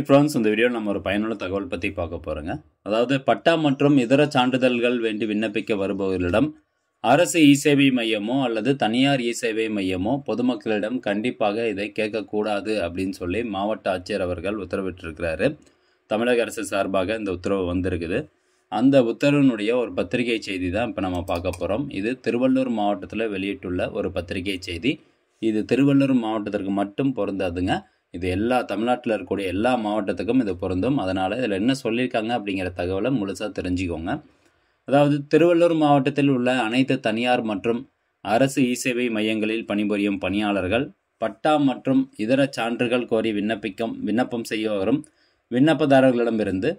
Friends, இந்த வீடியோவில் நம்ம ஒரு பயனுள்ள தகவல் பற்றி பார்க்க போகிறோங்க. அதாவது பட்டா மற்றும் இதர சான்றிதழ்கள் வேண்டி விண்ணப்பிக்க வருபவர்களிடம் அரசு இ-சேவை மையமோ அல்லது தனியார் இ-சேவை மையமோ பொதுமக்களிடம் கண்டிப்பாக இதை கேட்கக்கூடாது அப்படின்னு சொல்லி மாவட்ட ஆட்சியர் அவர்கள் உத்தரவிட்டிருக்கிறாரு. தமிழக அரசு சார்பாக இந்த உத்தரவு வந்திருக்குது. அந்த உத்தரவினுடைய ஒரு பத்திரிகை செய்தி தான் இப்போ நம்ம பார்க்க போகிறோம். இது திருவள்ளூர் மாவட்டத்தில் வெளியிட்டுள்ள ஒரு பத்திரிகை செய்தி. இது திருவள்ளூர் மாவட்டத்திற்கு மட்டும் பொருந்தாதுங்க. இது எல்லா தமிழ்நாட்டில் இருக்கக்கூடிய எல்லா மாவட்டத்துக்கும் இது பொருந்தும். அதனால் இதில் என்ன சொல்லியிருக்காங்க அப்படிங்கிற தகவலை முழுசாக தெரிஞ்சுக்கோங்க. அதாவது திருவள்ளூர் மாவட்டத்தில் உள்ள அனைத்து தனியார் மற்றும் அரசு இ-சேவை மையங்களில் பணிபுரியும் பணியாளர்கள் பட்டா மற்றும் இதர சான்றுகள் கோரி விண்ணப்பம் செய்ய வரும் விண்ணப்பதாரர்களிடமிருந்து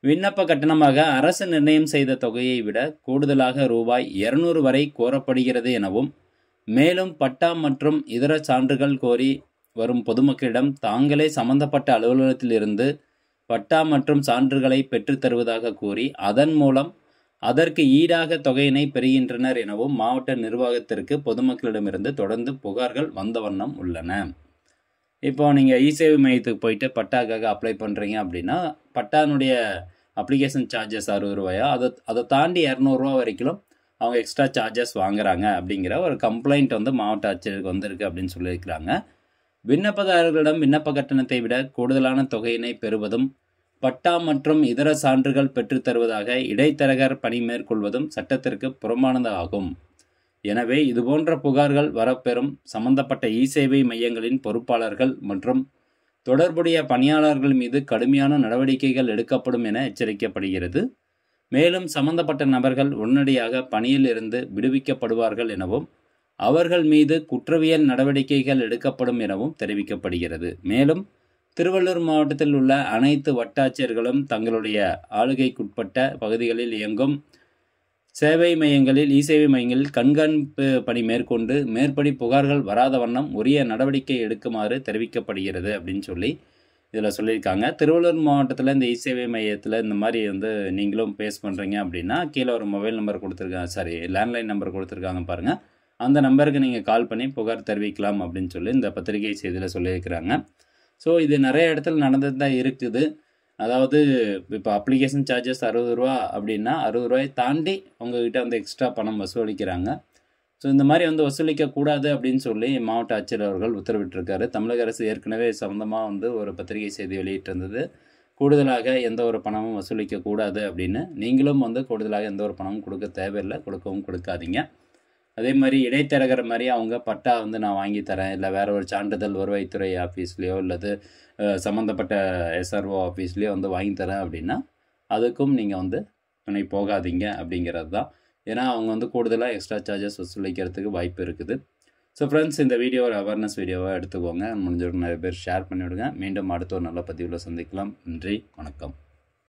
விண்ணப்ப கட்டணமாக அரசு நிர்ணயம் செய்த தொகையை விட கூடுதலாக ரூபாய் 200 வரை கோரப்படுகிறது எனவும், மேலும் பட்டா மற்றும் இதர சான்றுகள் கோரி வரும் பொதுமக்களிடம் தாங்களே சம்பந்தப்பட்ட அலுவலகத்தில் இருந்து பட்டா மற்றும் சான்றுகளை பெற்றுத்தருவதாக கூறி அதன் மூலம் அதற்கு ஈடாக தொகையினை பெறுகின்றனர் எனவும் மாவட்ட நிர்வாகத்திற்கு பொதுமக்களிடமிருந்து தொடர்ந்து புகார்கள் வந்த வண்ணம் உள்ளன. இப்போ நீங்கள் இ-சேவை மையத்துக்கு போயிட்டு பட்டாக்காக அப்ளை பண்ணுறீங்க அப்படின்னா பட்டானுடைய அப்ளிகேஷன் சார்ஜஸ் 60 ரூபாயா, அதை தாண்டி 200 ரூபா வரைக்கும் அவங்க எக்ஸ்ட்ரா சார்ஜஸ் வாங்குறாங்க அப்படிங்கிற ஒரு கம்ப்ளைண்ட் மாவட்ட ஆட்சியருக்கு வந்திருக்கு அப்படின்னு சொல்லியிருக்கிறாங்க. விண்ணப்பதாரர்களிடம் விண்ணப்ப கட்டணத்தை விட கூடுதலான தொகையினை பெறுவதும் பட்டா மற்றும் இதர சான்றுகள் பெற்றுத்தருவதாக இடைத்தரகர் பணி மேற்கொள்வதும் சட்டத்திற்கு புறம்பானதாகும். எனவே இதுபோன்ற புகார்கள் வரப்பெறும் சம்பந்தப்பட்ட இ-சேவை மையங்களின் பொறுப்பாளர்கள் மற்றும் தொடர்புடைய பணியாளர்கள் மீது கடுமையான நடவடிக்கைகள் எடுக்கப்படும் என எச்சரிக்கப்படுகிறது. மேலும் சம்பந்தப்பட்ட நபர்கள் உடனடியாக பணியில் இருந்து விடுவிக்கப்படுவார்கள் எனவும் அவர்கள் மீது குற்றவியல் நடவடிக்கைகள் எடுக்கப்படும் எனவும் தெரிவிக்கப்படுகிறது. மேலும் திருவள்ளூர் மாவட்டத்தில் உள்ள அனைத்து வட்டாட்சியர்களும் தங்களுடைய ஆளுகைக்குட்பட்ட பகுதிகளில் இயங்கும் சேவை மையங்களில் இ-சேவை மையங்களில் கண்காணிப்பு பணி மேற்கொண்டு மேற்படி புகார்கள் வராத வண்ணம் உரிய நடவடிக்கை எடுக்குமாறு தெரிவிக்கப்படுகிறது அப்படின்னு சொல்லி இதில் சொல்லியிருக்காங்க. திருவள்ளூர் மாவட்டத்தில் இந்த இ-சேவை மையத்தில் இந்த மாதிரி நீங்களும் பேஸ் பண்ணுறீங்க அப்படின்னா கீழே ஒரு மொபைல் நம்பர் கொடுத்துருக்காங்க, லேண்ட்லைன் நம்பர் கொடுத்துருக்காங்க பாருங்கள். அந்த நம்பருக்கு நீங்கள் கால் பண்ணி புகார் தெரிவிக்கலாம் அப்படின்னு சொல்லி இந்த பத்திரிகை செய்தியில் சொல்லியிருக்கிறாங்க. ஸோ இது நிறைய இடத்துல நடந்துட்டு தான் இருக்குது. அதாவது இப்போ அப்ளிகேஷன் சார்ஜஸ் 60 ரூபா அப்படின்னா 60 ரூபாயை தாண்டி உங்ககிட்ட எக்ஸ்ட்ரா பணம் வசூலிக்கிறாங்க. ஸோ இந்த மாதிரி வசூலிக்கக்கூடாது அப்படின்னு சொல்லி மாவட்ட ஆட்சியர் அவர்கள் உத்தரவிட்டிருக்காரு. தமிழக அரசு ஏற்கனவே சம்மந்தமாக ஒரு பத்திரிகை செய்தி வெளியிட்டிருந்தது. கூடுதலாக எந்த ஒரு பணமும் வசூலிக்கக்கூடாது அப்படின்னு. நீங்களும் கூடுதலாக எந்த ஒரு பணமும் கொடுக்க தேவையில்லை, கொடுக்கவும் கொடுக்காதீங்க. அதே மாதிரி இடைத்தரகர் மாதிரி அவங்க பட்டா நான் வாங்கி தரேன், இல்லை வேறு ஒரு சான்றிதழ் வருவாய்த்துறை ஆஃபீஸ்லேயோ அல்லது சம்மந்தப்பட்ட SRO ஆஃபீஸ்லேயோ வாங்கி தரேன் அப்படின்னா அதுக்கும் நீங்கள் துணை போகாதீங்க அப்படிங்கிறது தான். ஏன்னா அவங்க கூடுதலாக எக்ஸ்ட்ரா சார்ஜஸ் வசூலிக்கிறதுக்கு வாய்ப்பு இருக்குது. ஸோ ஃப்ரெண்ட்ஸ், இந்த வீடியோ ஒரு அவேர்னஸ் வீடியோவாக எடுத்துக்கோங்க. முடிஞ்சவங்க நிறைய பேர் ஷேர் பண்ணிவிடுங்க. மீண்டும் அடுத்த ஒரு நல்ல பதிவில் சந்திக்கலாம். நன்றி, வணக்கம்.